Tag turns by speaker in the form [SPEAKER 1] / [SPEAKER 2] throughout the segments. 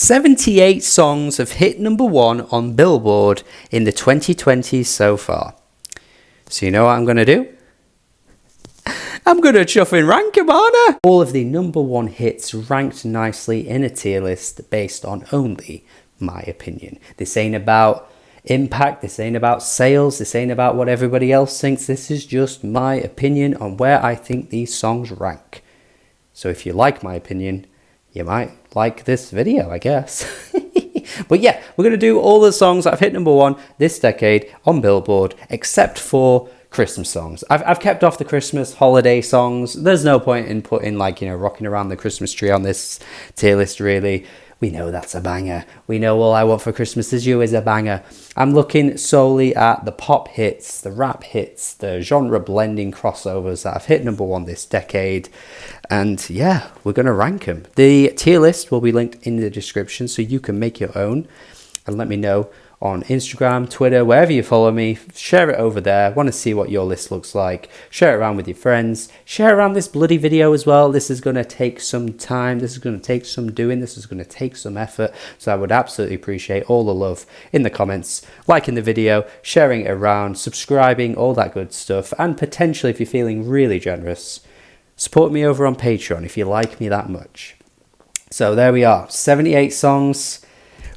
[SPEAKER 1] 78 songs have hit number 1 on Billboard in the 2020s so far. So you know what I'm going to do? I'm going to chuff and rank them, aren't I? All of the number 1 hits ranked nicely in a tier list based on only my opinion. This ain't about impact, this ain't about sales, this ain't about what everybody else thinks. This is just my opinion on where I think these songs rank. So if you like my opinion, you might like this video, I guess. But yeah, we're going to do all the songs that have hit number 1 this decade on Billboard, except for Christmas songs. I've kept off the Christmas holiday songs. There's no point in putting rocking around the Christmas tree on this tier list, really. We know that's a banger. We know All I Want for Christmas Is You is a banger. I'm looking solely at the pop hits, the rap hits, the genre blending crossovers that have hit number 1 this decade. And yeah, we're going to rank them. The tier list will be linked in the description so you can make your own. And let me know on Instagram, Twitter, wherever you follow me. Share it over there. Want to see what your list looks like. Share it around with your friends. Share around this bloody video as well. This is going to take some time. This is going to take some doing. This is going to take some effort. So I would absolutely appreciate all the love in the comments, liking the video, sharing it around, subscribing, all that good stuff. And potentially, if you're feeling really generous, support me over on Patreon if you like me that much. So there we are. 78 songs.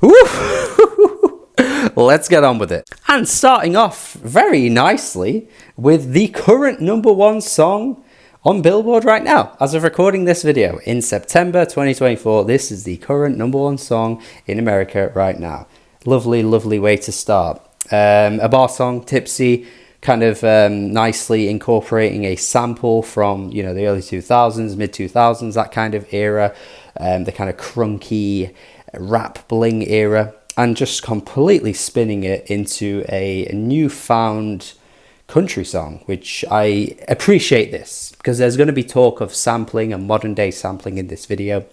[SPEAKER 1] Woo! Let's get on with it. And starting off very nicely with the current number 1 song on Billboard right now. As of recording this video in September 2024, this is the current number 1 song in America right now. Lovely, lovely way to start. A bar song, Tipsy, kind of nicely incorporating a sample from, the early 2000s, mid 2000s, that kind of era, the kind of crunky rap bling era. And just completely spinning it into a newfound country song, which I appreciate this, because there's going to be talk of sampling and modern day sampling in this video.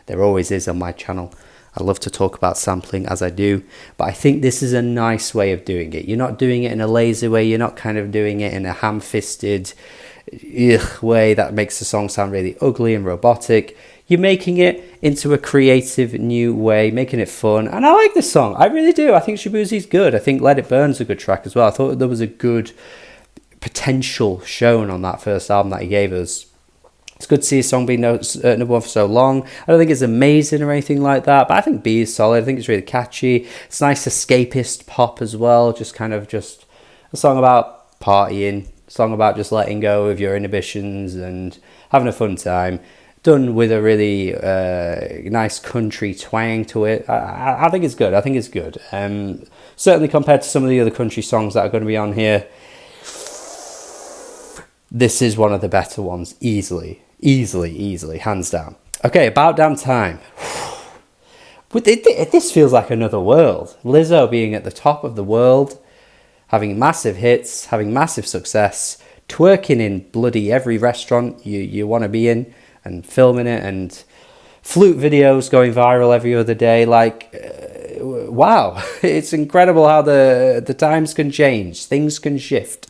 [SPEAKER 1] There always is on my channel. I love to talk about sampling as I do, but I think this is a nice way of doing it. You're not doing it in a lazy way. You're not kind of doing it in a ham-fisted way that makes the song sound really ugly and robotic. You're making it into a creative new way, making it fun. And I like this song. I really do. I think Shaboozie's good. I think Let It Burn's a good track as well. I thought there was a good potential shown on that first album that he gave us. It's good to see a song being number 1 for so long. I don't think it's amazing or anything like that, but I think B is solid. I think it's really catchy. It's nice escapist pop as well. Just a song about partying. A song about just letting go of your inhibitions and having a fun time. Done with a really nice country twang to it. I think it's good. I think it's good. Certainly compared to some of the other country songs that are going to be on here, this is one of the better ones. Easily, hands down. Okay, About Damn Time. This feels like another world. Lizzo being at the top of the world, having massive hits, having massive success, twerking in bloody every restaurant you want to be in, and filming it, and flute videos going viral every other day. Wow, it's incredible how the times can change, things can shift.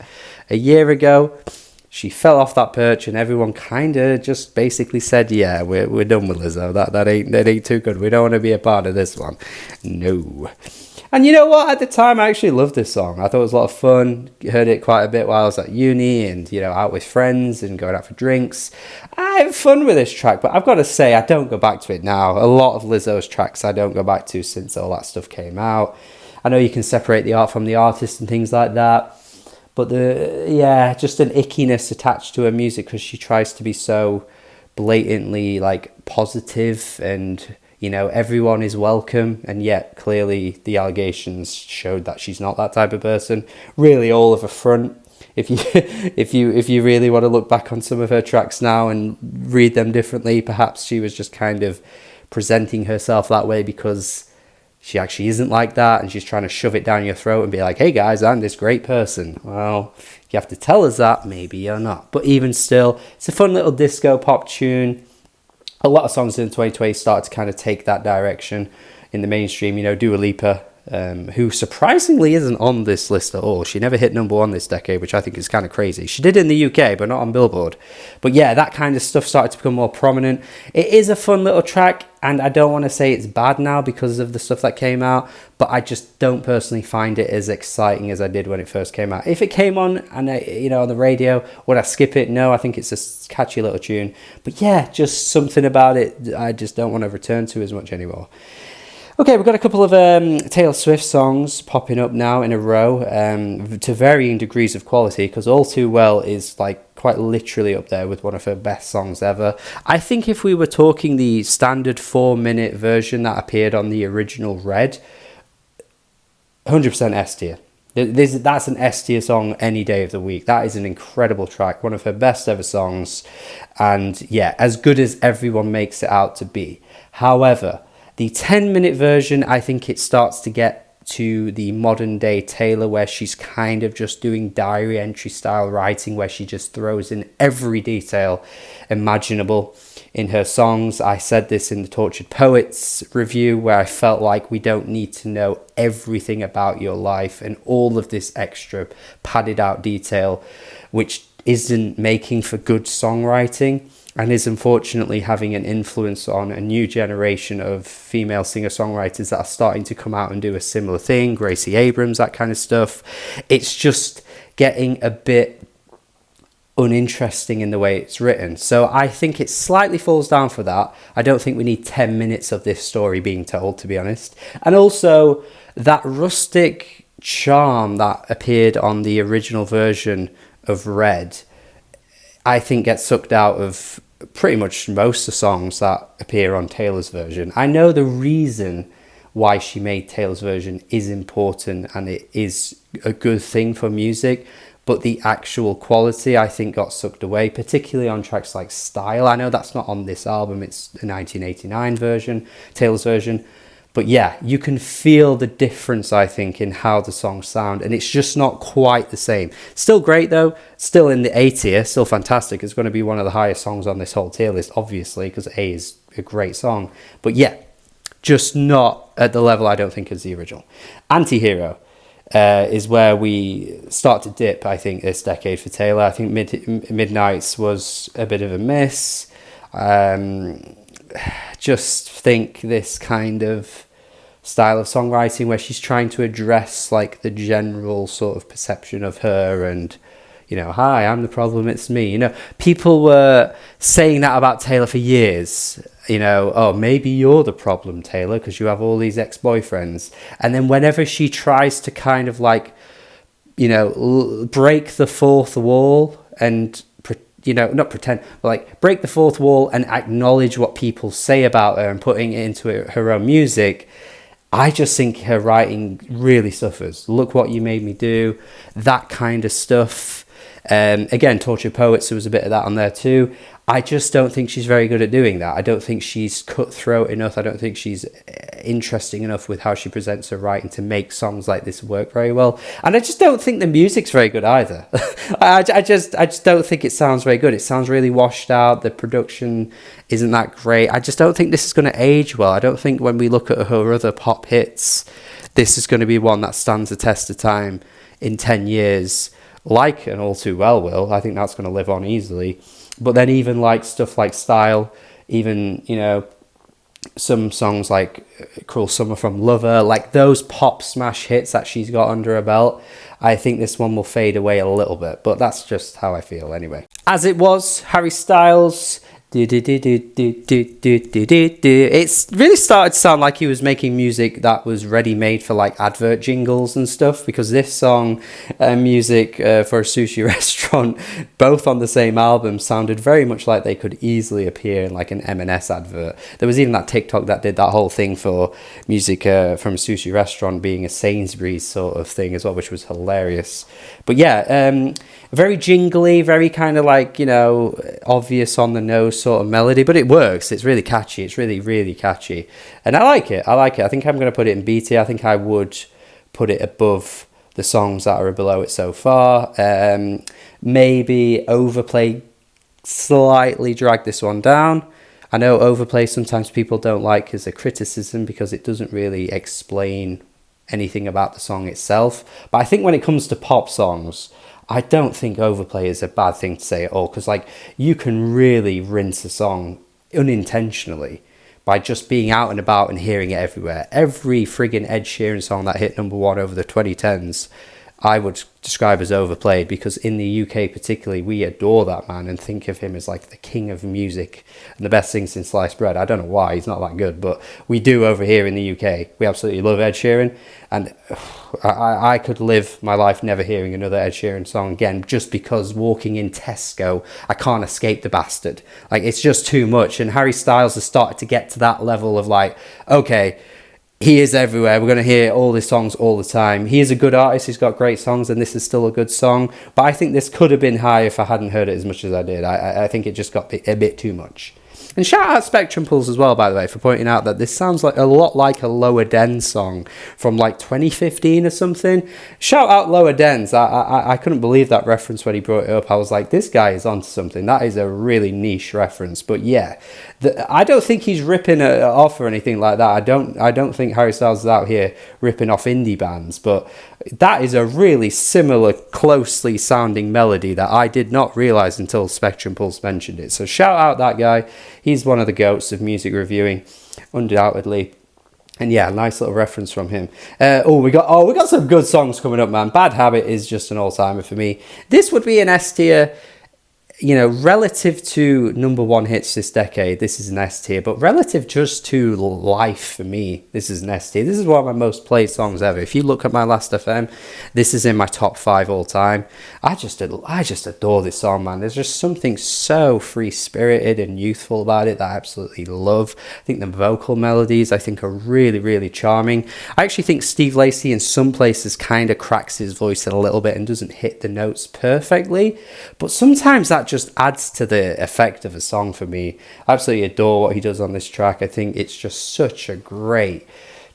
[SPEAKER 1] A year ago, she fell off that perch, and everyone kind of just basically said, "Yeah, we're done with Lizzo. That ain't too good. We don't want to be a part of this one." No. And you know what? At the time, I actually loved this song. I thought it was a lot of fun. Heard it quite a bit while I was at uni and, out with friends and going out for drinks. I have fun with this track, but I've got to say, I don't go back to it now. A lot of Lizzo's tracks I don't go back to since all that stuff came out. I know you can separate the art from the artist and things like that. But just an ickiness attached to her music because she tries to be so blatantly, positive and... everyone is welcome, and yet clearly the allegations showed that she's not that type of person. Really, all of a front. If you really want to look back on some of her tracks now and read them differently, perhaps she was just kind of presenting herself that way because she actually isn't like that, and she's trying to shove it down your throat and be like, "Hey guys, I'm this great person." Well, you have to tell us that. Maybe you're not, but even still, it's a fun little disco pop tune. A lot of songs in the 2020s started to kind of take that direction in the mainstream. Dua Lipa who surprisingly isn't on this list at all. She never hit number one this decade, which I think is kind of crazy. She did in the UK, but not on Billboard. But yeah, that kind of stuff started to become more prominent. It is a fun little track, and I don't want to say it's bad now because of the stuff that came out, but I just don't personally find it as exciting as I did when it first came out. If it came on and on the radio, would I skip it? No, I think it's a catchy little tune. But yeah, just something about it I just don't want to return to as much anymore. Okay, we've got a couple of Taylor Swift songs popping up now in a row, to varying degrees of quality, because All Too Well is like quite literally up there with one of her best songs ever. I think if we were talking the standard 4-minute version that appeared on the original Red, 100% S tier. That's an S tier song any day of the week. That is an incredible track, one of her best ever songs, and yeah, as good as everyone makes it out to be. However, the 10-minute version, I think it starts to get to the modern day Taylor, where she's kind of just doing diary entry style writing, where she just throws in every detail imaginable in her songs. I said this in the Tortured Poets review, where I felt like we don't need to know everything about your life and all of this extra padded out detail, which isn't making for good songwriting, and is unfortunately having an influence on a new generation of female singer-songwriters that are starting to come out and do a similar thing, Gracie Abrams, that kind of stuff. It's just getting a bit uninteresting in the way it's written. So I think it slightly falls down for that. I don't think we need 10 minutes of this story being told, to be honest. And also, that rustic charm that appeared on the original version of Red, I think gets sucked out of pretty much most of the songs that appear on Taylor's version. I know the reason why she made Taylor's version is important and it is a good thing for music, but the actual quality, I think, got sucked away, particularly on tracks like Style. I know that's not on this album, it's a 1989 version, Taylor's version. But yeah, you can feel the difference, I think, in how the songs sound, and it's just not quite the same. Still great, though. Still in the A tier, still fantastic. It's going to be one of the highest songs on this whole tier list, obviously, because A is a great song. But yeah, just not at the level, I don't think, as the original. Anti-Hero is where we start to dip, I think, this decade for Taylor. I think Midnights was a bit of a miss. Just think this kind of style of songwriting where she's trying to address like the general sort of perception of her and, hi, I'm the problem, it's me. People were saying that about Taylor for years. Oh, maybe you're the problem, Taylor, because you have all these ex-boyfriends. And then whenever she tries to kind of like, break the fourth wall and not pretend, but like break the fourth wall and acknowledge what people say about her and putting it into her own music, I just think her writing really suffers. Look What You Made Me Do, that kind of stuff. Again, Tortured Poets, there was a bit of that on there too. I just don't think she's very good at doing that. I don't think she's cutthroat enough. I don't think she's interesting enough with how she presents her writing to make songs like this work very well. And I just don't think the music's very good either. I just don't think it sounds very good. It sounds really washed out. The production isn't that great. I just don't think this is going to age well. I don't think when we look at her other pop hits, this is going to be one that stands the test of time in 10 years, like an All Too Well will. I think that's going to live on easily. But then even like stuff like Style, even, some songs like Cruel Summer from Lover, like those pop smash hits that she's got under her belt, I think this one will fade away a little bit. But that's just how I feel anyway. As It Was, Harry Styles. It's really started to sound like he was making music that was ready-made for like advert jingles and stuff, because this song and music for a sushi restaurant, both on the same album, sounded very much like they could easily appear in like an M&S advert. There was even that TikTok that did that whole thing for music from a sushi restaurant being a Sainsbury's sort of thing as well, which was hilarious. But yeah, very jingly, very kind of like, obvious on the nose sort of melody, but it works. It's really catchy. It's really, really catchy. And I like it. I think I'm going to put it in B tier. I think I would put it above the songs that are below it so far. Maybe Overplay slightly dragged this one down. I know Overplay sometimes people don't like as a criticism because it doesn't really explain anything about the song itself. But I think when it comes to pop songs, I don't think overplay is a bad thing to say at all, because like you can really rinse a song unintentionally by just being out and about and hearing it everywhere. Every friggin' Ed Sheeran song that hit number one over the 2010s, I would describe as overplayed, because in the UK particularly, we adore that man and think of him as like the king of music and the best thing since sliced bread. I don't know why, he's not that good, but we do over here in the UK. We absolutely love Ed Sheeran, and I could live my life never hearing another Ed Sheeran song again, just because walking in Tesco, I can't escape the bastard. Like, it's just too much. And Harry Styles has started to get to that level of like, okay, he is everywhere. We're going to hear all his songs all the time. He is a good artist. He's got great songs, and this is still a good song. But I think this could have been high if I hadn't heard it as much as I did. I think it just got a bit too much. And shout out Spectrum Pulse as well, by the way, for pointing out that this sounds like a lot like a Lower Dens song from like 2015 or something. Shout out Lower Dens. I couldn't believe that reference when he brought it up. I was like, this guy is onto something. That is a really niche reference. But yeah, I don't think he's ripping it off or anything like that. I don't think Harry Styles is out here ripping off indie bands, but that is a really similar, closely sounding melody that I did not realise until Spectrum Pulse mentioned it. So shout out that guy. He's one of the goats of music reviewing, undoubtedly. And yeah, nice little reference from him. We got some good songs coming up, man. Bad Habit is just an all-timer for me. This would be an S tier. You know, relative to number one hits this decade, this is an S tier. But relative just to life for me, this is an S tier. This is one of my most played songs ever. If you look at my Last FM, this is in my top 5 all time. I just adore this song, man. There's just something so free-spirited and youthful about it that I absolutely love. I think the vocal melodies, I think, are really, really charming. I actually think Steve Lacy in some places kind of cracks his voice a little bit and doesn't hit the notes perfectly. But sometimes that just adds to the effect of a song for me. I absolutely adore what he does on this track. I think it's just such a great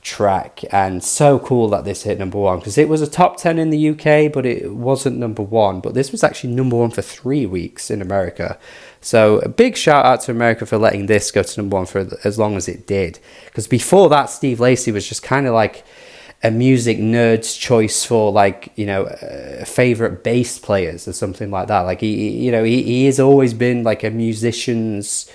[SPEAKER 1] track, and so cool that this hit number one, because it was a top 10 in the UK, but it wasn't number one. But this was actually number one for 3 weeks in America. So a big shout out to America for letting this go to number one for as long as it did, because before that, Steve Lacy was just kind of like a music nerd's choice for, like, you know, favorite bass players or something like that. Like he has always been like a musician's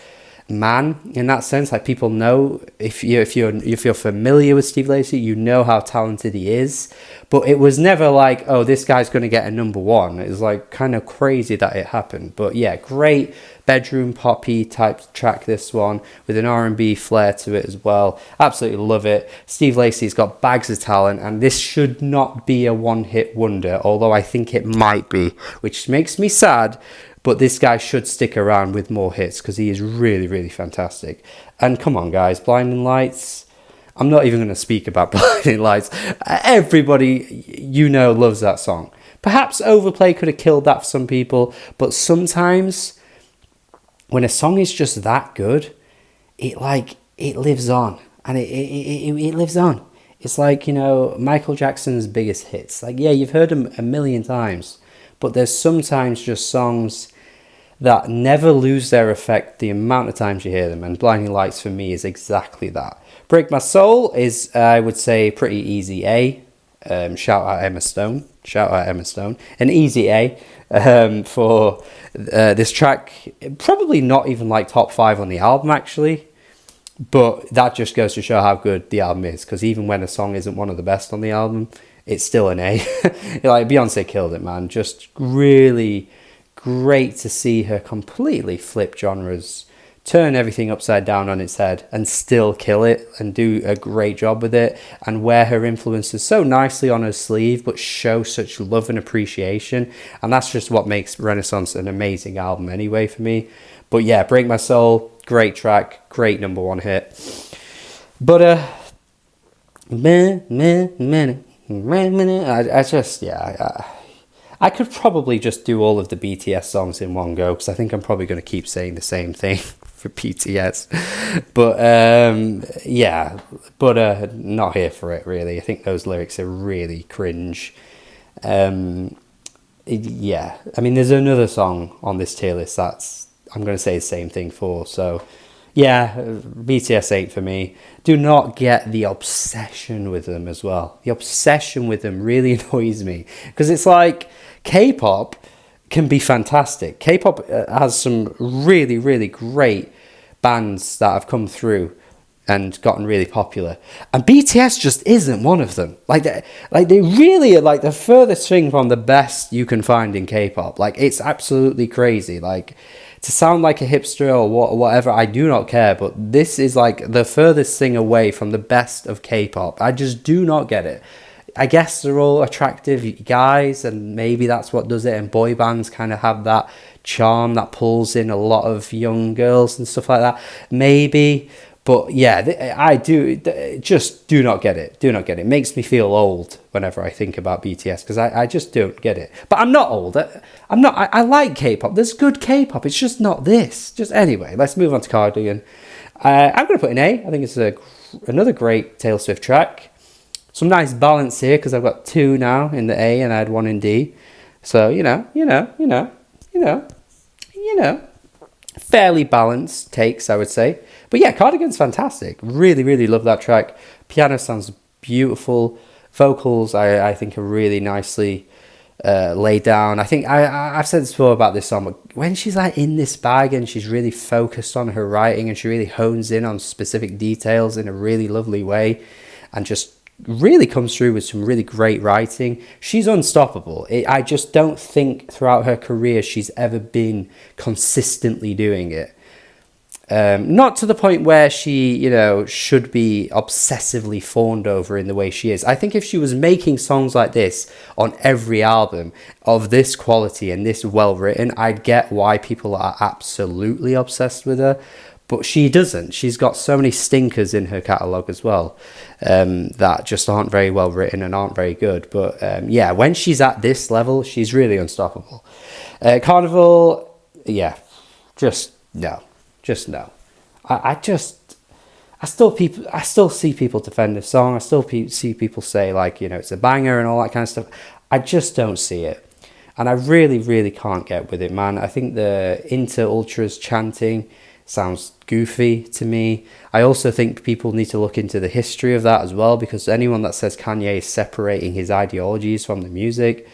[SPEAKER 1] man in that sense. Like, people know, if you're familiar with Steve Lacy, you know how talented he is. But it was never like, oh, this guy's going to get a number one. It was like kind of crazy that it happened. But yeah, great bedroom poppy type track, this one, with an R&B flair to it as well. Absolutely love it. Steve Lacy's got bags of talent, and this should not be a one-hit wonder, although I think it might be, which makes me sad. But this guy should stick around with more hits, because he is really, really fantastic. And come on, guys, Blinding Lights. I'm not even going to speak about Blinding Lights. Everybody, you know, loves that song. Perhaps overplay could have killed that for some people, but sometimes when a song is just that good, it lives on, and it lives on. It's like, you know, Michael Jackson's biggest hits. Like, yeah, you've heard them a million times, but there's sometimes just songs that never lose their effect the amount of times you hear them, and Blinding Lights for me is exactly that. Break My Soul is, I would say, pretty easy A. Shout out Emma Stone. An easy A for this track. Probably not even like top 5 on the album, actually. But that just goes to show how good the album is, because even when a song isn't one of the best on the album, it's still an A. Like, Beyonce killed it, man. Just really great to see her completely flip genres, turn everything upside down on its head, and still kill it and do a great job with it, and wear her influences so nicely on her sleeve, but show such love and appreciation. And that's just what makes Renaissance an amazing album anyway for me. But yeah, Break My Soul, great track, great number one hit. But I could probably just do all of the BTS songs in one go, because I think I'm probably going to keep saying the same thing for BTS. But not here for it, really. I think those lyrics are really cringe. I mean, there's another song on this tier list that's, I'm going to say the same thing for. So Yeah, BTS 8 for me. Do not get the obsession with them as well. The obsession with them really annoys me because it's like K-pop can be fantastic. K-pop has some really, really great bands that have come through and gotten really popular, and BTS just isn't one of them. They really are like the furthest thing from the best you can find in K-pop. Like, it's absolutely crazy. Like, to sound like a hipster or whatever, I do not care, but this is like the furthest thing away from the best of K-pop. I just do not get it. I guess they're all attractive guys, and maybe that's what does it, and boy bands kind of have that charm that pulls in a lot of young girls and stuff like that. Maybe. But yeah, I just do not get it. Do not get it. It makes me feel old whenever I think about BTS because I just don't get it. But I'm not old. I'm not. I like K-pop. There's good K-pop. It's just not this. Just anyway, let's move on to Cardigan. I'm going to put an A. I think it's another great Taylor Swift track. Some nice balance here because I've got 2 now in the A and I had 1 in D. So, you know. Fairly balanced takes, I would say. But yeah, Cardigan's fantastic. Really, really love that track. Piano sounds beautiful. Vocals, I think, are really nicely laid down. I think I've said this before about this song, but when she's like in this bag and she's really focused on her writing and she really hones in on specific details in a really lovely way and just really comes through with some really great writing, she's unstoppable. I just don't think throughout her career she's ever been consistently doing it. Not to the point where she, should be obsessively fawned over in the way she is. I think if she was making songs like this on every album of this quality and this well written, I'd get why people are absolutely obsessed with her. But she doesn't. She's got so many stinkers in her catalogue as well that just aren't very well written and aren't very good. But yeah, when she's at this level, she's really unstoppable. Carnival, yeah, just no. Just no. I still see people defend this song. I still see people say, like, it's a banger and all that kind of stuff. I just don't see it. And I really, really can't get with it, man. I think the Inter Ultras chanting sounds goofy to me. I also think people need to look into the history of that as well, because anyone that says Kanye is separating his ideologies from the music,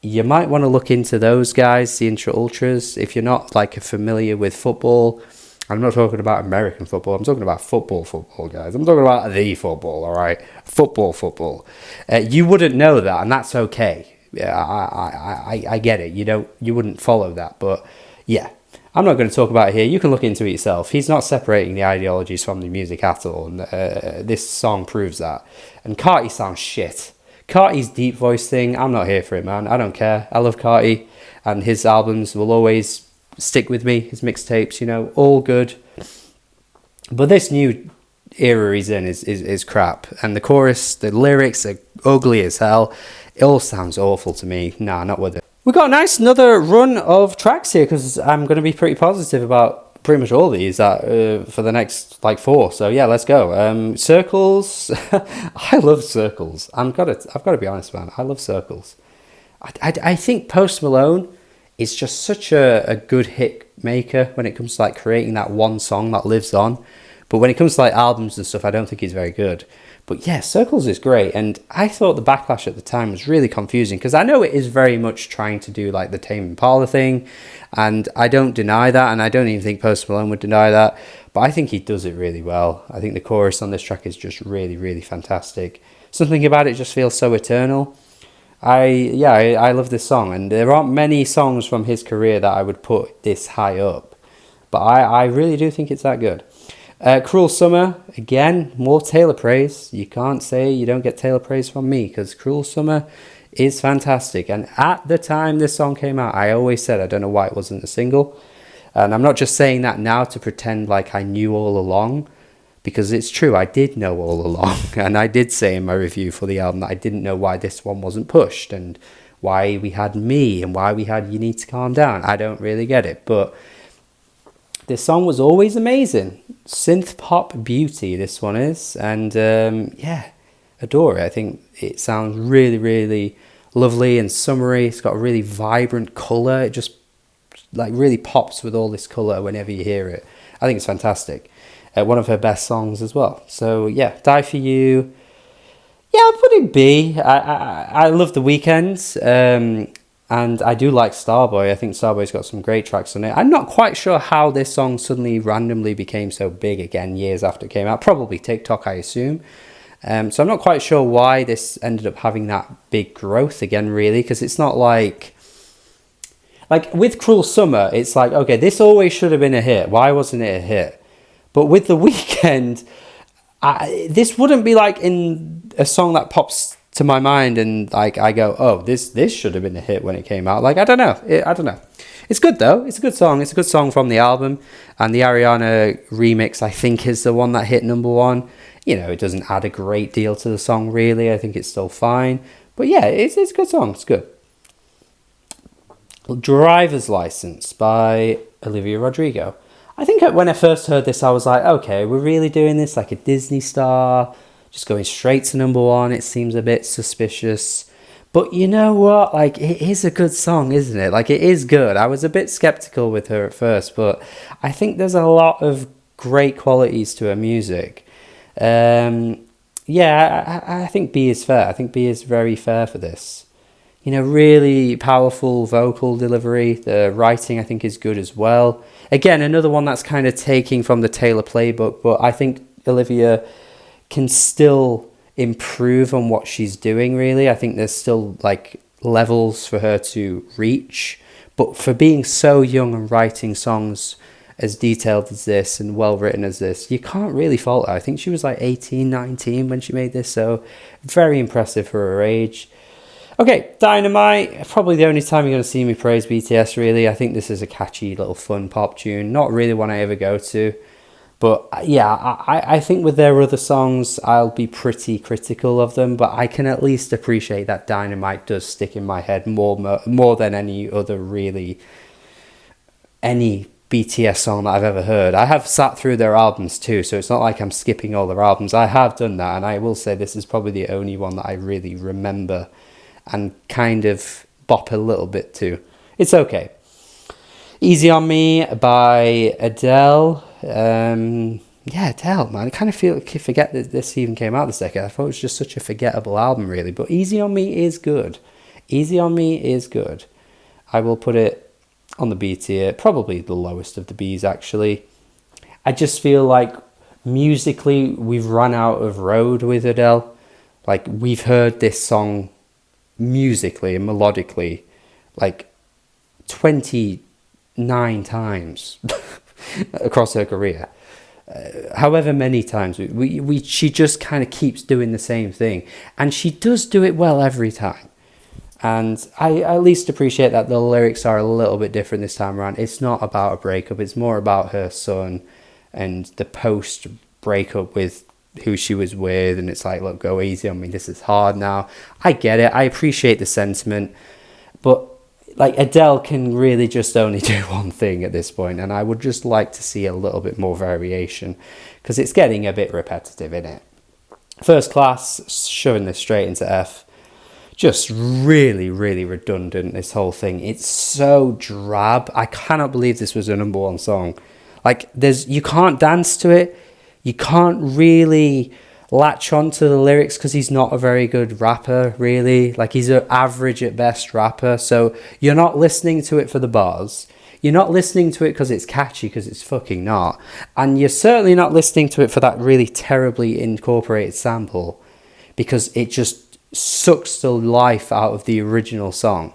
[SPEAKER 1] you might want to look into those guys, the Inter Ultras. If you're not familiar with football, I'm not talking about American football. I'm talking about football, guys. I'm talking about the football, all right? Football. You wouldn't know that, and that's okay. Yeah, I get it. You wouldn't follow that, but yeah. I'm not going to talk about it here. You can look into it yourself. He's not separating the ideologies from the music at all, and this song proves that. And Carti sounds shit. Carti's deep voice thing, I'm not here for it, man. I don't care. I love Carti, and his albums will always stick with me. His mixtapes, all good. But this new era he's in is crap. And the chorus, the lyrics are ugly as hell. It all sounds awful to me. Nah, not with it. We got another run of tracks here because I'm going to be pretty positive about pretty much all these for the next 4. So yeah, let's go. Circles. I love Circles. I've got to be honest, man. I love Circles. I think Post Malone is just such a good hit maker when it comes to creating that one song that lives on. But when it comes to albums and stuff, I don't think he's very good. But yeah, Circles is great, and I thought the backlash at the time was really confusing because I know it is very much trying to do the Tame Impala thing, and I don't deny that, and I don't even think Post Malone would deny that, but I think he does it really well. I think the chorus on this track is just really, really fantastic. Something about it just feels so eternal. I love this song, and there aren't many songs from his career that I would put this high up, but I really do think it's that good. Cruel Summer, again, more Taylor praise. You can't say you don't get Taylor praise from me, because Cruel Summer is fantastic. And at the time this song came out, I always said I don't know why it wasn't a single. And I'm not just saying that now to pretend like I knew all along, because it's true, I did know all along. And I did say in my review for the album that I didn't know why this one wasn't pushed, and why we had Me, and why we had You Need to Calm Down. I don't really get it, but this song was always amazing. Synth pop beauty, this one is. And yeah, adore it. I think it sounds really, really lovely and summery. It's got a really vibrant colour. It just really pops with all this colour whenever you hear it. I think it's fantastic. one of her best songs as well. So yeah, Die For You. Yeah, I'll put it B. I love The Weeknd, and I do like Starboy. I think Starboy's got some great tracks on it. I'm not quite sure how this song suddenly randomly became so big again years after it came out. Probably TikTok, I assume. So I'm not quite sure why this ended up having that big growth again, really, because it's not like with Cruel Summer, it's like, okay, this always should have been a hit. Why wasn't it a hit? But with The Weeknd, this wouldn't be like in a song that pops to my mind and like I go, oh, this should have been a hit when it came out. Like, I don't know. It's good though. It's a good song. It's a good song from the album. And the Ariana remix, I think, is the one that hit number one. You know, it doesn't add a great deal to the song, really. I think it's still fine. But yeah, it's a good song. It's good. Driver's License by Olivia Rodrigo. I think when I first heard this, I was like, okay, we're really doing this like a Disney star, just going straight to number one. It seems a bit suspicious. But you know what? Like, it is a good song, isn't it? Like, it is good. I was a bit skeptical with her at first, but I think there's a lot of great qualities to her music. Yeah, I think B is fair. I think B is very fair for this. You know, really powerful vocal delivery. The writing, I think, is good as well. Again, another one that's kind of taking from the Taylor playbook, but I think Olivia can still improve on what she's doing, really. I think there's still, like, levels for her to reach. But for being so young and writing songs as detailed as this and well written as this, you can't really fault her. I think she was like 18, 19 when she made this, so very impressive for her age. Okay, Dynamite, probably the only time you're going to see me praise BTS, really. I think this is a catchy little fun pop tune, not really one I ever go to. But yeah, I think with their other songs, I'll be pretty critical of them, but I can at least appreciate that Dynamite does stick in my head more than any other, really, any BTS song that I've ever heard. I have sat through their albums too, so it's not like I'm skipping all their albums. I have done that, and I will say this is probably the only one that I really remember and kind of bop a little bit to. It's okay. Easy on Me by Adele. Yeah, Adele, man. I kind of forget that this even came out this decade. I thought it was just such a forgettable album, really. But Easy on Me is good. Easy on Me is good. I will put it on the B tier. Probably the lowest of the Bs, actually. I just feel like musically we've run out of road with Adele. Like, we've heard this song musically and melodically like 29 times across her career. However many times she just kind of keeps doing the same thing, and she does do it well every time. And I at least appreciate that the lyrics are a little bit different this time around. It's not about a breakup, it's more about her son and the post breakup with who she was with, and it's like, look, go easy on me, this is hard now. I get it, I appreciate the sentiment, but like, Adele can really just only do one thing at this point, and I would just like to see a little bit more variation, because it's getting a bit repetitive, isn't it? First Class, shoving this straight into F. Just really, really redundant, this whole thing. It's so drab. I cannot believe this was a number one song. Like, you can't dance to it. You can't really latch on to the lyrics because he's not a very good rapper, really. Like, he's an average at best rapper. So you're not listening to it for the bars. You're not listening to it because it's catchy, because it's fucking not. And you're certainly not listening to it for that really terribly incorporated sample, because it just sucks the life out of the original song.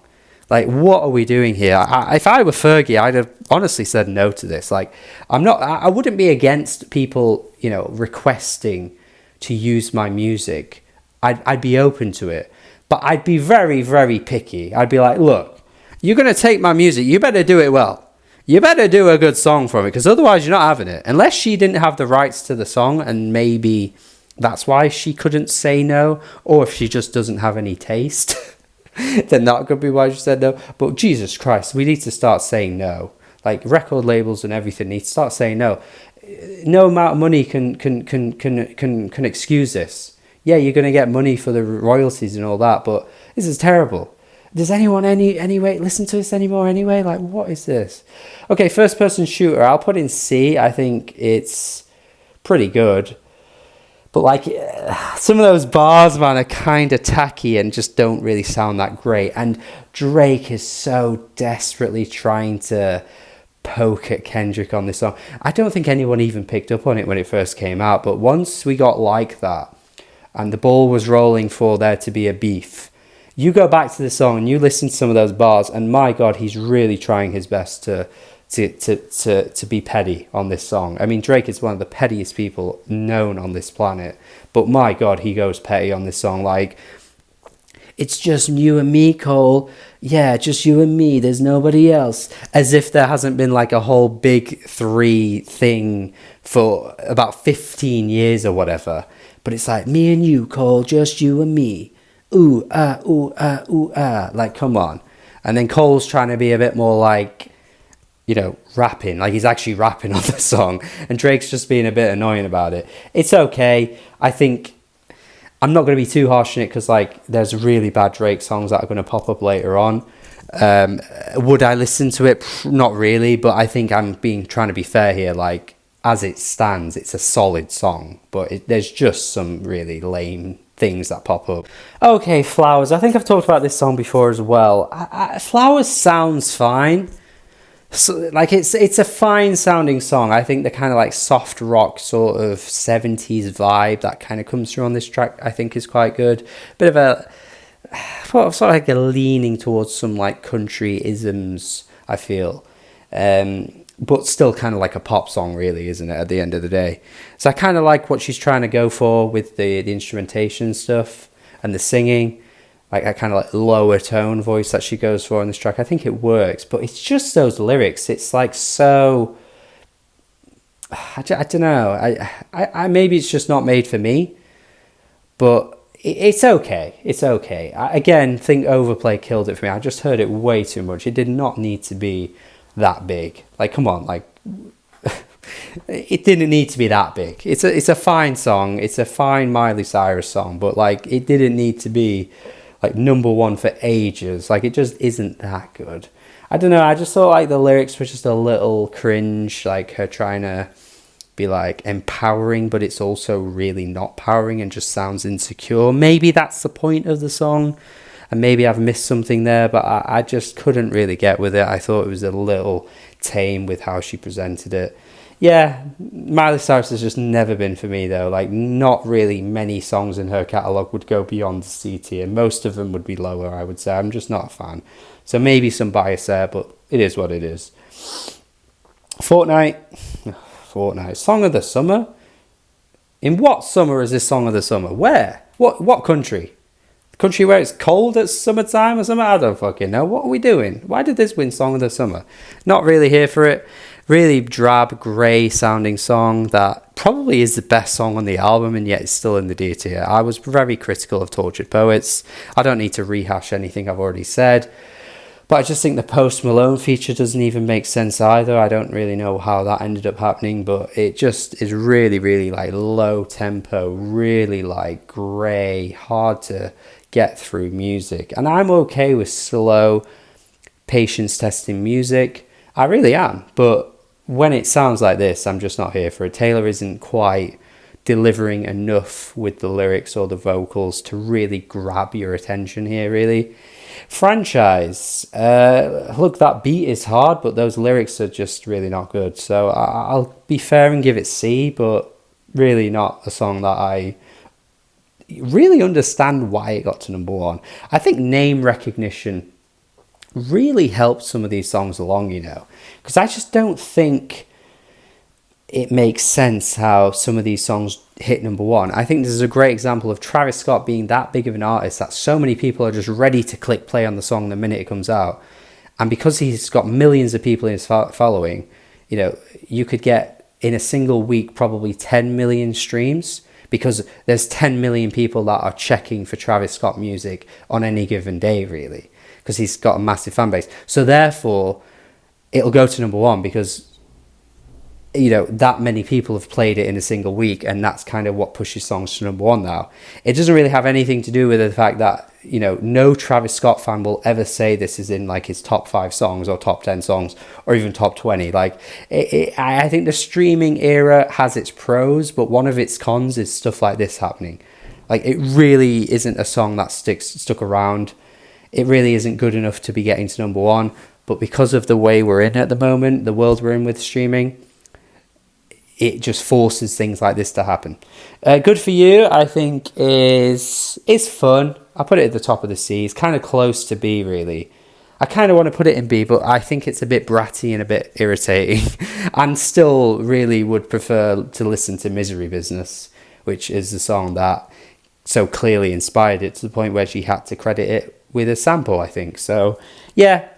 [SPEAKER 1] Like, what are we doing here? If I were Fergie, I'd have honestly said no to this. Like, I wouldn't be against people, you know, requesting to use my music. I'd be open to it. But I'd be very, very picky. I'd be like, look, you're going to take my music, you better do it well. You better do a good song from it, because otherwise you're not having it. Unless she didn't have the rights to the song, and maybe that's why she couldn't say no, or if she just doesn't have any taste. Then that could be why she said no. But Jesus Christ, we need to start saying no. Like, record labels and everything need to start saying no. No amount of money can excuse this. Yeah, you're going to get money for the royalties and all that, but this is terrible. Does anyone anyway listen to this anymore anyway? Like, what is this? Okay, first person shooter, I'll put in C. I think it's pretty good. But like some of those bars, man, are kind of tacky and just don't really sound that great. And Drake is so desperately trying to poke at Kendrick on this song. I don't think anyone even picked up on it when it first came out. But once we got like that and the ball was rolling for there to be a beef, you go back to the song and you listen to some of those bars, and my God, he's really trying his best to be petty on this song. I mean, Drake is one of the pettiest people known on this planet, but my God, he goes petty on this song. Like, it's just you and me, Cole. Yeah, just you and me. There's nobody else. As if there hasn't been like a whole big three thing for about 15 years or whatever. But it's like, me and you, Cole, just you and me. Ooh, ah, ooh, ah, ooh, ah. Like, come on. And then Cole's trying to be a bit more like, you know, rapping. Like, he's actually rapping on the song. And Drake's just being a bit annoying about it. It's okay. I think I'm not going to be too harsh on it because, like, there's really bad Drake songs that are going to pop up later on. Would I listen to it? Not really. But I think I'm trying to be fair here. Like, as it stands, it's a solid song. But there's just some really lame things that pop up. Okay, Flowers. I think I've talked about this song before as well. Flowers sounds fine. So, like, it's a fine sounding song. I think the kind of like soft rock sort of 70s vibe that kind of comes through on this track, I think, is quite good. Bit of a sort of like a leaning towards some like country isms, I feel. But still kind of like a pop song, really, isn't it, at the end of the day? So I kind of like what she's trying to go for with the instrumentation stuff and the singing. Like that kind of like lower tone voice that she goes for in this track. I think it works, but it's just those lyrics. It's like so... I don't know. I maybe it's just not made for me, but it's okay. It's okay. I, again, think Overplay killed it for me. I just heard it way too much. It did not need to be that big. Like, come on, like... It didn't need to be that big. It's a fine song. It's a fine Miley Cyrus song, but like it didn't need to be like number one for ages. Like, it just isn't that good. I don't know. I just thought like the lyrics were just a little cringe. Like her trying to be like empowering, but it's also really not powering and just sounds insecure. Maybe that's the point of the song, and maybe I've missed something there, but I just couldn't really get with it. I thought it was a little tame with how she presented it. Yeah, Miley Cyrus has just never been for me, though. Like, not really many songs in her catalogue would go beyond the C tier. Most of them would be lower, I would say. I'm just not a fan. So maybe some bias there, but it is what it is. Fortnite. Song of the Summer? In what summer is this Song of the Summer? Where? What country? The country where it's cold at summertime or something? I don't fucking know. What are we doing? Why did this win Song of the Summer? Not really here for it. Really drab, grey sounding song that probably is the best song on the album, and yet it's still in the D tier. I was very critical of Tortured Poets. I don't need to rehash anything I've already said, but I just think the Post Malone feature doesn't even make sense either. I don't really know how that ended up happening, but it just is really, really like low tempo, really like grey, hard to get through music. And I'm okay with slow, patience testing music. I really am, but when it sounds like this, I'm just not here for it. Taylor isn't quite delivering enough with the lyrics or the vocals to really grab your attention here, really. Franchise. Look, that beat is hard, but those lyrics are just really not good. So I'll be fair and give it C, but really not a song that I really understand why it got to number one. I think name recognition really helped some of these songs along, you know, because I just don't think it makes sense how some of these songs hit number one. I think this is a great example of Travis Scott being that big of an artist that so many people are just ready to click play on the song the minute it comes out. And because he's got millions of people in his following, you know, you could get in a single week probably 10 million streams because there's 10 million people that are checking for Travis Scott music on any given day, really, because he's got a massive fan base. So therefore, it'll go to number one because that many people have played it in a single week, and that's kind of what pushes songs to number one now. It doesn't really have anything to do with the fact that, no Travis Scott fan will ever say this is in like his top 5 songs or top 10 songs or even top 20. Like, I think the streaming era has its pros, but one of its cons is stuff like this happening. Like, it really isn't a song that stuck around. It really isn't good enough to be getting to number one, but because of the way we're in at the moment, the world we're in with streaming, it just forces things like this to happen. Good For You, I think, is fun. I put it at the top of the C. It's kind of close to B, really. I kind of want to put it in B, but I think it's a bit bratty and a bit irritating. And still really would prefer to listen to Misery Business, which is the song that so clearly inspired it, to the point where she had to credit it with a sample, I think. So, yeah,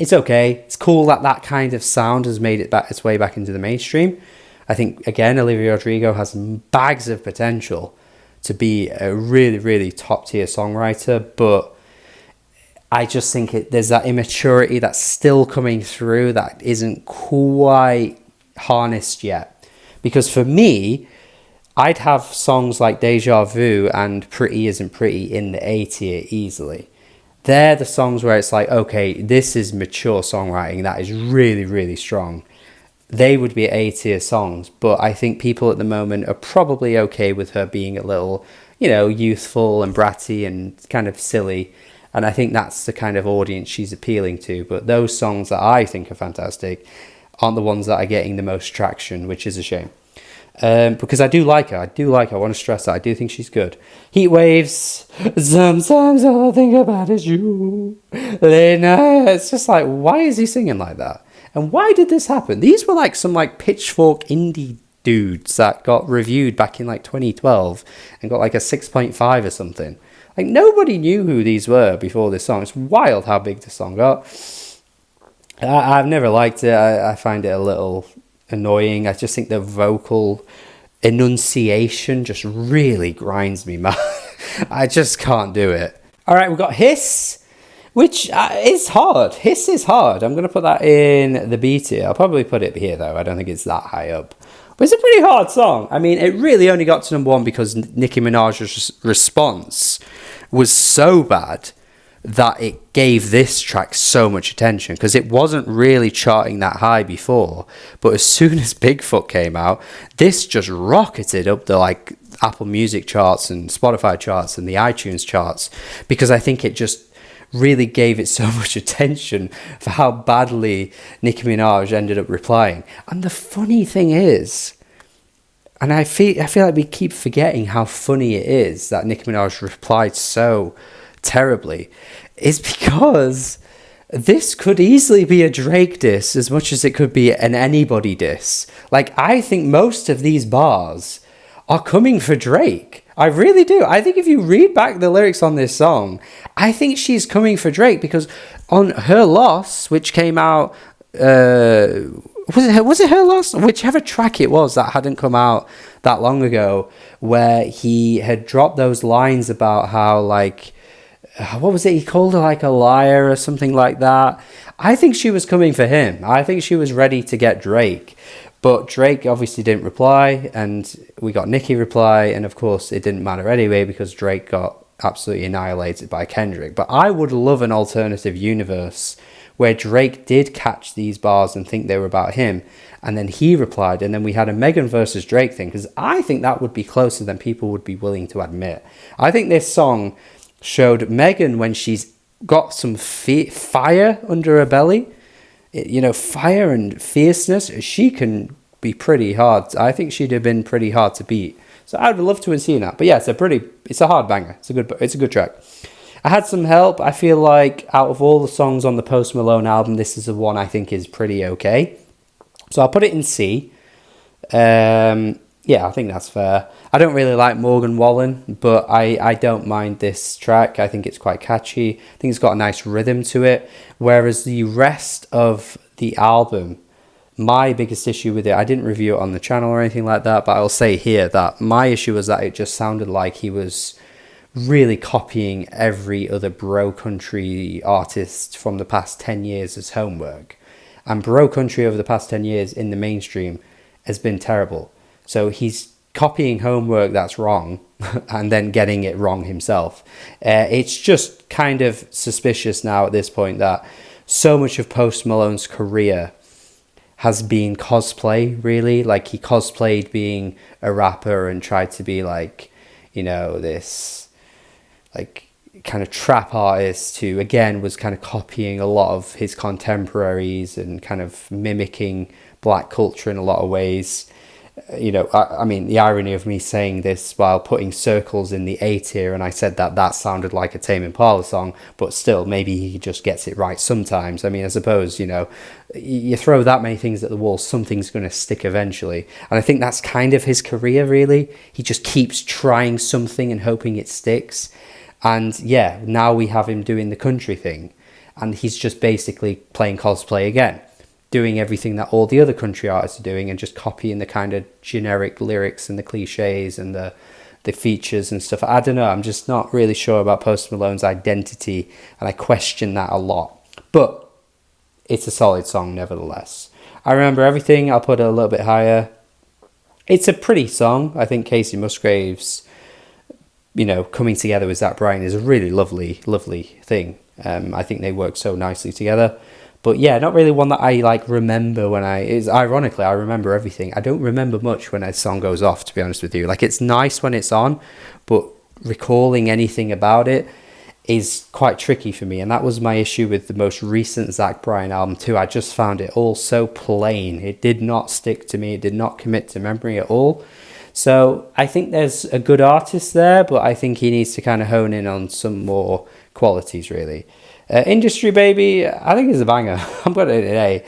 [SPEAKER 1] it's okay. It's cool that kind of sound has made its way back into the mainstream. I think, again, Olivia Rodrigo has bags of potential to be a really, really top-tier songwriter, but I just think there's that immaturity that's still coming through that isn't quite harnessed yet. Because for me, I'd have songs like Deja Vu and Pretty Isn't Pretty in the A tier easily. They're the songs where it's like, okay, this is mature songwriting that is really, really strong. They would be A tier songs, but I think people at the moment are probably okay with her being a little, youthful and bratty and kind of silly. And I think that's the kind of audience she's appealing to. But those songs that I think are fantastic aren't the ones that are getting the most traction, which is a shame. Because I do like her. I want to stress that. I do think she's good. Heat Waves. Sometimes all I think about is you. Late night. It's just like, why is he singing like that? And why did this happen? These were like some like pitchfork indie dudes that got reviewed back in like 2012 and got like a 6.5 or something. Like, nobody knew who these were before this song. It's wild how big the song got. I've never liked it. I find it a little annoying. I just think the vocal enunciation just really grinds me, man. I just can't do it. All right, we've got Hiss, which is hard. Hiss is hard. I'm going to put that in the B tier. I'll probably put it here, though. I don't think it's that high up. But it's a pretty hard song. I mean, it really only got to number one because Nicki Minaj's response was so bad that it gave this track so much attention, because it wasn't really charting that high before. But as soon as Bigfoot came out, this just rocketed up the like Apple Music charts and Spotify charts and the iTunes charts, because I think it just really gave it so much attention for how badly Nicki Minaj ended up replying. And the funny thing is, and I feel like we keep forgetting how funny it is that Nicki Minaj replied so terribly, is because this could easily be a Drake diss as much as it could be an anybody diss. Like, I think most of these bars are coming for Drake. I really do. I think if you read back the lyrics on this song, I think she's coming for Drake, because on Her Loss, which came out, was it Her Loss? Whichever track it was that hadn't come out that long ago, where he had dropped those lines about how, like, what was it? He called her like a liar or something like that. I think she was coming for him. I think she was ready to get Drake. But Drake obviously didn't reply, and we got Nicki reply, and of course it didn't matter anyway because Drake got absolutely annihilated by Kendrick. But I would love an alternative universe where Drake did catch these bars and think they were about him, and then he replied, and then we had a Megan versus Drake thing, because I think that would be closer than people would be willing to admit. I think this song showed Megan when she's got some fire under her belly, fire and fierceness, she can be pretty hard. I think she'd have been pretty hard to beat. So I'd love to have seen that. But yeah, it's a hard banger. It's a good track. I Had Some Help. I feel like out of all the songs on the Post Malone album, this is the one I think is pretty okay. So I'll put it in C. Yeah, I think that's fair. I don't really like Morgan Wallen, but I don't mind this track. I think it's quite catchy. I think it's got a nice rhythm to it. Whereas the rest of the album, my biggest issue with it, I didn't review it on the channel or anything like that, but I'll say here that my issue was that it just sounded like he was really copying every other bro country artist from the past 10 years as homework. and bro country over the past 10 years in the mainstream has been terrible. So he's copying homework that's wrong and then getting it wrong himself. It's just kind of suspicious now at this point that so much of Post Malone's career has been cosplay, really. Like, he cosplayed being a rapper and tried to be like, you know, this like kind of trap artist who again was kind of copying a lot of his contemporaries and kind of mimicking black culture in a lot of ways. You know, I mean, the irony of me saying this while putting Circles in the A tier, and I said that sounded like a Tame Impala song, but still, maybe he just gets it right sometimes. I mean, I suppose, you know, you throw that many things at the wall, something's going to stick eventually. And I think that's kind of his career, really. He just keeps trying something and hoping it sticks. And yeah, now we have him doing the country thing, and he's just basically playing cosplay again, doing everything that all the other country artists are doing and just copying the kind of generic lyrics and the cliches and the features and stuff. I don't know, I'm just not really sure about Post Malone's identity, and I question that a lot. But it's a solid song nevertheless. I Remember Everything, I'll put it a little bit higher. It's a pretty song. I think Casey Musgraves, you know, coming together with Zach Bryan is a really lovely, lovely thing. I think they work so nicely together. But yeah, not really one that I like remember ironically, I remember everything. I don't remember much when a song goes off, to be honest with you. Like, it's nice when it's on, but recalling anything about it is quite tricky for me. And that was my issue with the most recent Zach Bryan album too. I just found it all so plain. It did not stick to me. It did not commit to memory at all. So I think there's a good artist there, but I think he needs to kind of hone in on some more qualities, really. Industry Baby, I think is a banger. I'm going to it today.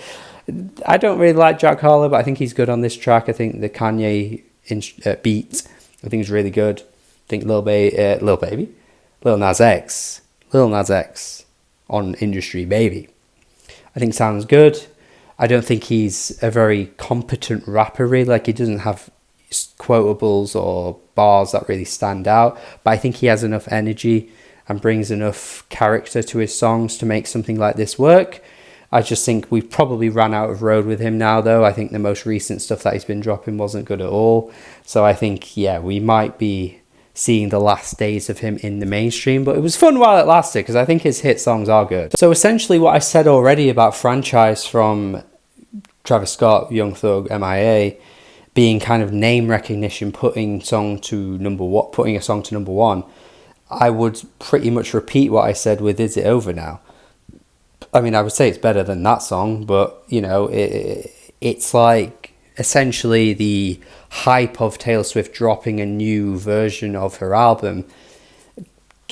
[SPEAKER 1] I don't really like Jack Harlow, but I think he's good on this track. I think the Kanye beat, I think is really good. I think Lil Nas X on Industry Baby, I think sounds good. I don't think he's a very competent rapper, really. Like, he doesn't have quotables or bars that really stand out, but I think he has enough energy and brings enough character to his songs to make something like this work. I just think we've probably ran out of road with him now, though. I think the most recent stuff that he's been dropping wasn't good at all. So I think, yeah, we might be seeing the last days of him in the mainstream, but it was fun while it lasted because I think his hit songs are good. So essentially what I said already about Franchise from Travis Scott, Young Thug, MIA, being kind of name recognition, putting a song to number one, I would pretty much repeat what I said with Is It Over Now. I mean, I would say it's better than that song, but, you know, it's like essentially the hype of Taylor Swift dropping a new version of her album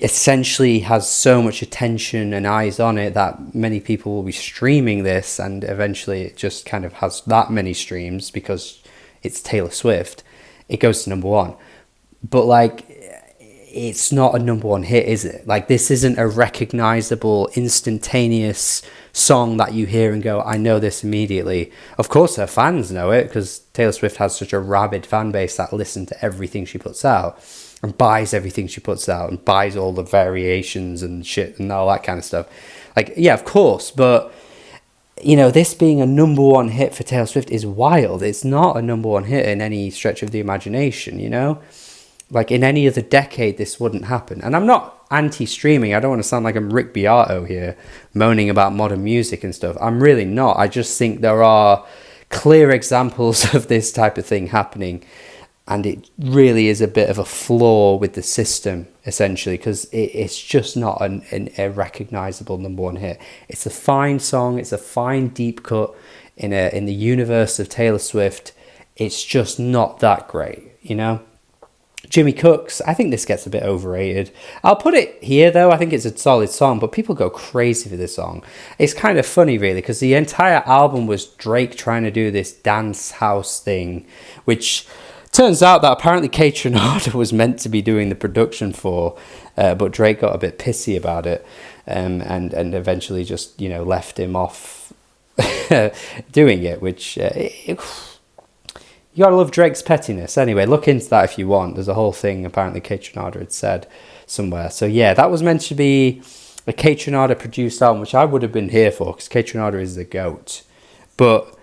[SPEAKER 1] essentially has so much attention and eyes on it that many people will be streaming this, and eventually it just kind of has that many streams because it's Taylor Swift. It goes to number one. But, like, it's not a number one hit, is it? Like, this isn't a recognizable, instantaneous song that you hear and go, I know this immediately. Of course her fans know it because Taylor Swift has such a rabid fan base that listen to everything she puts out and buys everything she puts out and buys all the variations and shit and all that kind of stuff. Like, yeah, of course, but, you know, this being a number one hit for Taylor Swift is wild. It's not a number one hit in any stretch of the imagination, you know? Like, in any other decade, this wouldn't happen. And I'm not anti-streaming. I don't want to sound like I'm Rick Beato here, moaning about modern music and stuff. I'm really not. I just think there are clear examples of this type of thing happening. And it really is a bit of a flaw with the system, essentially, because it's just not a recognizable number one hit. It's a fine song. It's a fine deep cut in the universe of Taylor Swift. It's just not that great, you know? Jimmy Cooks, I think this gets a bit overrated. I'll put it here, though. I think it's a solid song, but people go crazy for this song. It's kind of funny, really, because the entire album was Drake trying to do this dance house thing, which turns out that apparently Kate Trinada was meant to be doing the production for, but Drake got a bit pissy about it, and eventually just, you know, left him off doing it, which... you gotta love Drake's pettiness. Anyway, look into that if you want. There's a whole thing apparently Kate Trinada had said somewhere. So yeah, that was meant to be a Kate Trinada produced album, which I would have been here for because Kate Trinada is the GOAT. But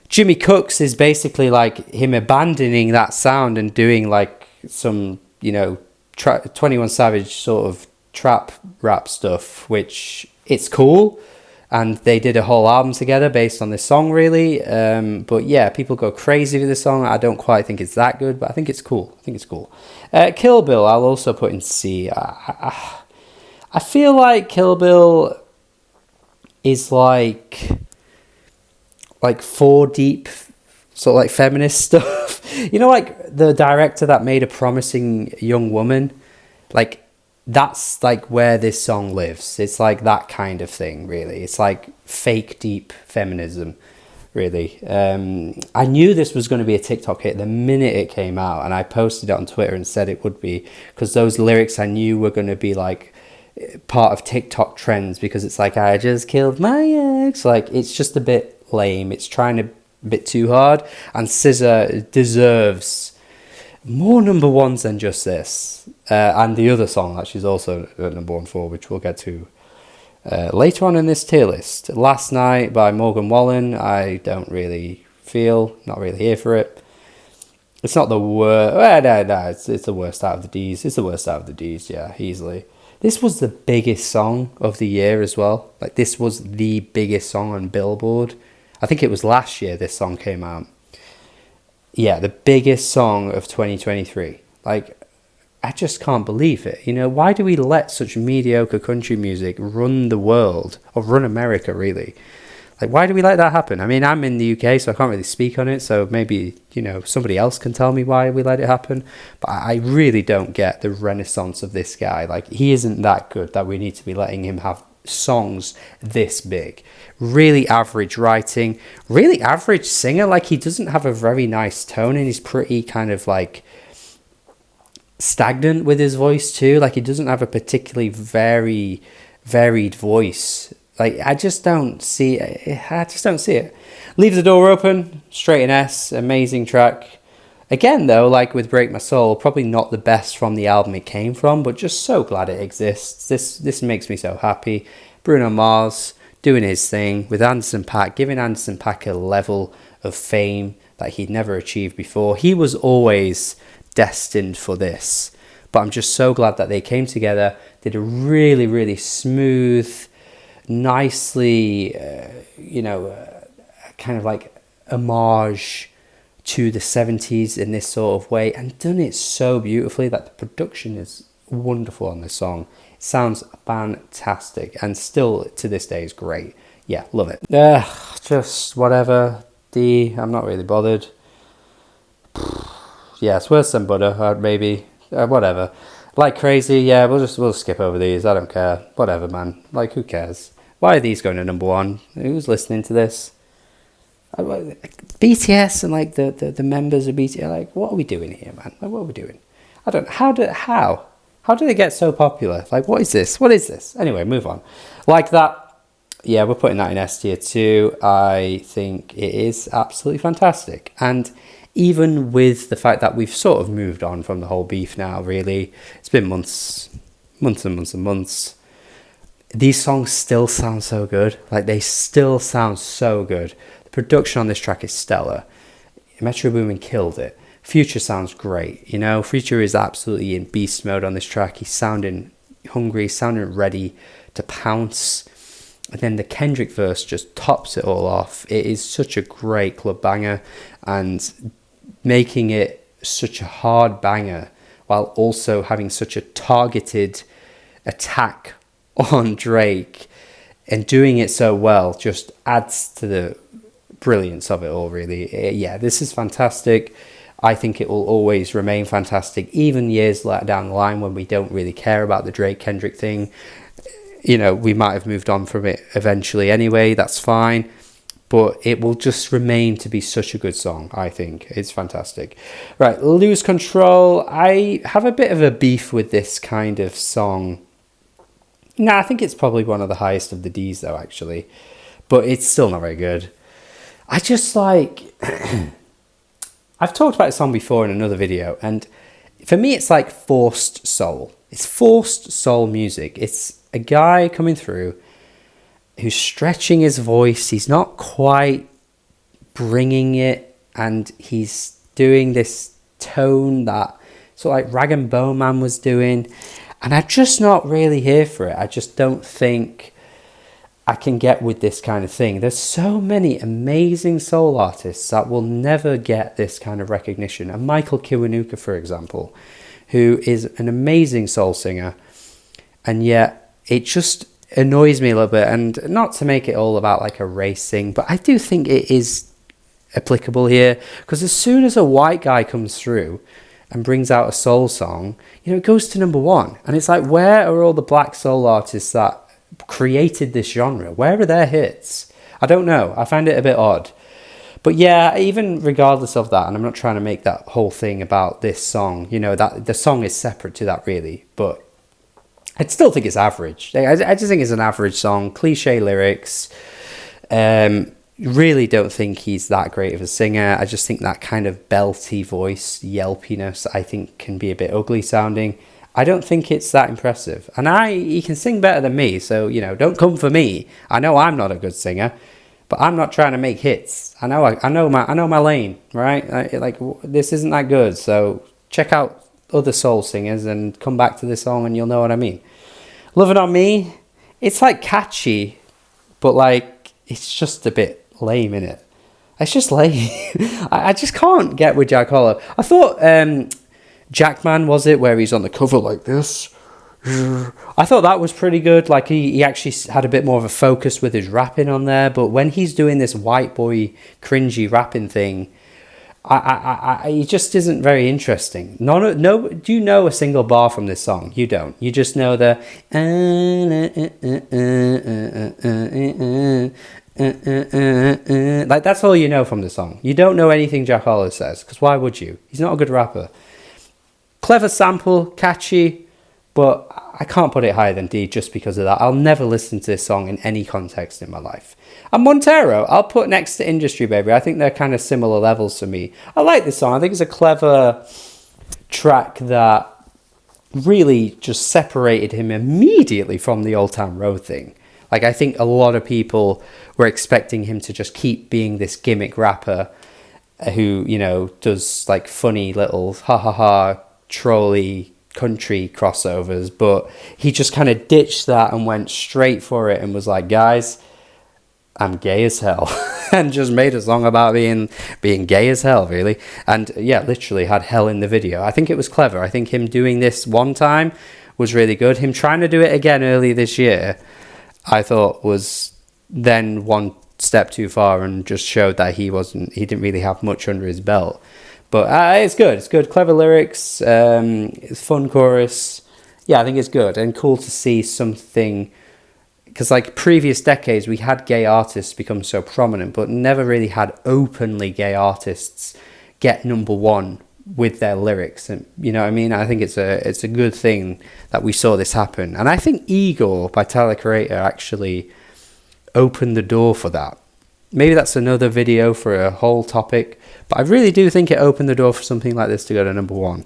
[SPEAKER 1] Jimmy Cooks is basically like him abandoning that sound and doing like some, 21 Savage sort of trap rap stuff, which it's cool. And they did a whole album together based on this song, really. But yeah, people go crazy with the song. I don't quite think it's that good, but I think it's cool. Kill Bill, I'll also put in C. I feel like Kill Bill is like 4 deep, sort of like feminist stuff. Like the director that Made a Promising Young Woman, like that's like where this song lives. It's like that kind of thing, really. It's like fake deep feminism, really. I knew this was going to be a TikTok hit the minute it came out, and I posted it on Twitter and said it would be, because those lyrics I knew were going to be like part of TikTok trends, because it's like, I just killed my ex. Like, it's just a bit lame. It's trying a bit too hard, and SZA deserves more number ones than just this, and the other song that she's also number one for, which we'll get to later on in this tier list. Last Night by Morgan Wallen, I don't really feel, not really here for it. It's not the worst. No, it's the worst out of the D's. It's the worst out of the D's, yeah, easily. This was the biggest song of the year as well. Like, this was the biggest song on Billboard. I think it was last year this song came out. Yeah, the biggest song of 2023. Like, I just can't believe it. Why do we let such mediocre country music run the world, or run America, really? Like, why do we let that happen? I mean, I'm in the UK, so I can't really speak on it. So maybe, somebody else can tell me why we let it happen. But I really don't get the renaissance of this guy. Like, he isn't that good that we need to be letting him have songs this big. Really average writing, really average singer. Like, he doesn't have a very nice tone, and he's pretty kind of like stagnant with his voice too. Like, he doesn't have a particularly very varied voice. Like, I just don't see it. Leave the Door Open, straight in S, amazing track. Again, though, like with Break My Soul, probably not the best from the album it came from, but just so glad it exists. This makes me so happy. Bruno Mars doing his thing with Anderson .Paak, giving Anderson .Paak a level of fame that he'd never achieved before. He was always destined for this, but I'm just so glad that they came together, did a really, really smooth, nicely, kind of like homage to the 70s in this sort of way, and done it so beautifully that the production is wonderful on this song. It sounds fantastic, and still to this day is great. Yeah, love it. Just whatever. D, I'm not really bothered. Yeah, it's worse than Butter, maybe. Whatever. Like Crazy, yeah, we'll skip over these. I don't care. Whatever, man. Like, who cares? Why are these going to number one? Who's listening to this? BTS and like the members of BTS, like, what are we doing here, man? Like, what are we doing? I don't. How do they get so popular? Like, what is this? Anyway, move on. Like that. Yeah, we're putting that in S tier too. I think it is absolutely fantastic, and even with the fact that we've sort of moved on from the whole beef now, really, it's been months and months. These songs still sound so good. Like, they still sound so good. The production on this track is stellar. Metro Boomin killed it. Future sounds great. Future is absolutely in beast mode on this track. He's sounding hungry, sounding ready to pounce. And then the Kendrick verse just tops it all off. It is such a great club banger, and making it such a hard banger while also having such a targeted attack on Drake and doing it so well just adds to the brilliance of it all, really. Yeah, this is fantastic. I think it will always remain fantastic, even years down the line when we don't really care about the Drake-Kendrick thing. We might have moved on from it eventually anyway, that's fine. But it will just remain to be such a good song, I think. It's fantastic. Right, Lose Control. I have a bit of a beef with this kind of song. I think it's probably one of the highest of the D's, though, actually. But it's still not very good. I just like... I've talked about this song before in another video, and for me, it's like forced soul. It's forced soul music. It's a guy coming through who's stretching his voice. He's not quite bringing it, and he's doing this tone that sort of like Rag and Bone Man was doing, and I'm just not really here for it. I just don't think I can get with this kind of thing. There's so many amazing soul artists that will never get this kind of recognition. And Michael Kiwanuka, for example, who is an amazing soul singer, and yet it just annoys me a little bit. And not to make it all about like a race thing, but I do think it is applicable here, because as soon as a white guy comes through and brings out a soul song, you know, it goes to number one. And it's like, where are all the black soul artists that created this genre? Where are their hits? I don't know. I find it a bit odd. But yeah, even regardless of that, and I'm not trying to make that whole thing about this song, you know, that the song is separate to that really, but I still think it's average. I just think it's an average song, cliche lyrics. Really don't think he's that great of a singer. I just think that kind of belty voice, yelpiness, I think can be a bit ugly sounding. I don't think it's that impressive. And he can sing better than me, so, you know, don't come for me. I know I'm not a good singer, but I'm not trying to make hits. I know my lane, right? Like, this isn't that good, so check out other soul singers and come back to this song and you'll know what I mean. Lovin' On Me, it's like catchy, but like it's just a bit lame, innit? It's just lame. I just can't get with Jack Harlow. I thought Jackman, was it, where he's on the cover like this? I thought that was pretty good. Like he actually had a bit more of a focus with his rapping on there, but when he's doing this white boy cringy rapping thing, he just isn't very interesting. No, do you know a single bar from this song? You don't. You just know the like, that's all you know from the song. You don't know anything Jack Harlow says, because why would you? He's not a good rapper. Clever sample, catchy, but I can't put it higher than D just because of that. I'll never listen to this song in any context in my life. And Montero, I'll put next to Industry Baby. I think they're kind of similar levels to me. I like this song. I think it's a clever track that really just separated him immediately from the Old Town Road thing. Like, I think a lot of people were expecting him to just keep being this gimmick rapper who, you know, does like funny little ha-ha-ha trolly country crossovers, but he just kind of ditched that and went straight for it and was like, guys, I'm gay as hell. And just made a song about being gay as hell, really. And yeah, literally had hell in the video. I think it was clever. I think him doing this one time was really good. Him trying to do it again early this year, I thought was then one step too far and just showed that he didn't really have much under his belt. But it's good. It's good. Clever lyrics. It's fun chorus. Yeah, I think it's good and cool to see something. Because like previous decades, we had gay artists become so prominent, but never really had openly gay artists get number one with their lyrics. And you know what I mean? I think it's a good thing that we saw this happen. And I think Igor by Tyler Creator actually opened the door for that. Maybe that's another video for a whole topic, but I really do think it opened the door for something like this to go to number one.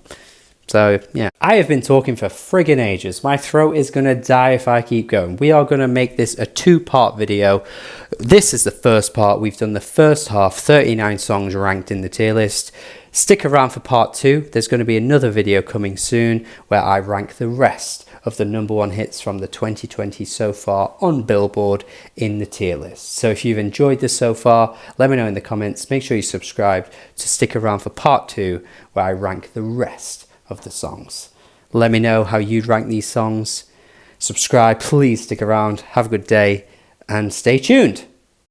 [SPEAKER 1] So, yeah. I have been talking for friggin' ages. My throat is going to die if I keep going. We are going to make this a two-part video. This is the first part. We've done the first half, 39 songs ranked in the tier list. Stick around for part two. There's going to be another video coming soon where I rank the rest of the number one hits from the 2020 so far on Billboard in the tier list. So if you've enjoyed this so far, let me know in the comments. Make sure you subscribe to stick around for part two where I rank the rest of the songs. Let me know how you'd rank these songs. Subscribe, please stick around. Have a good day and stay tuned.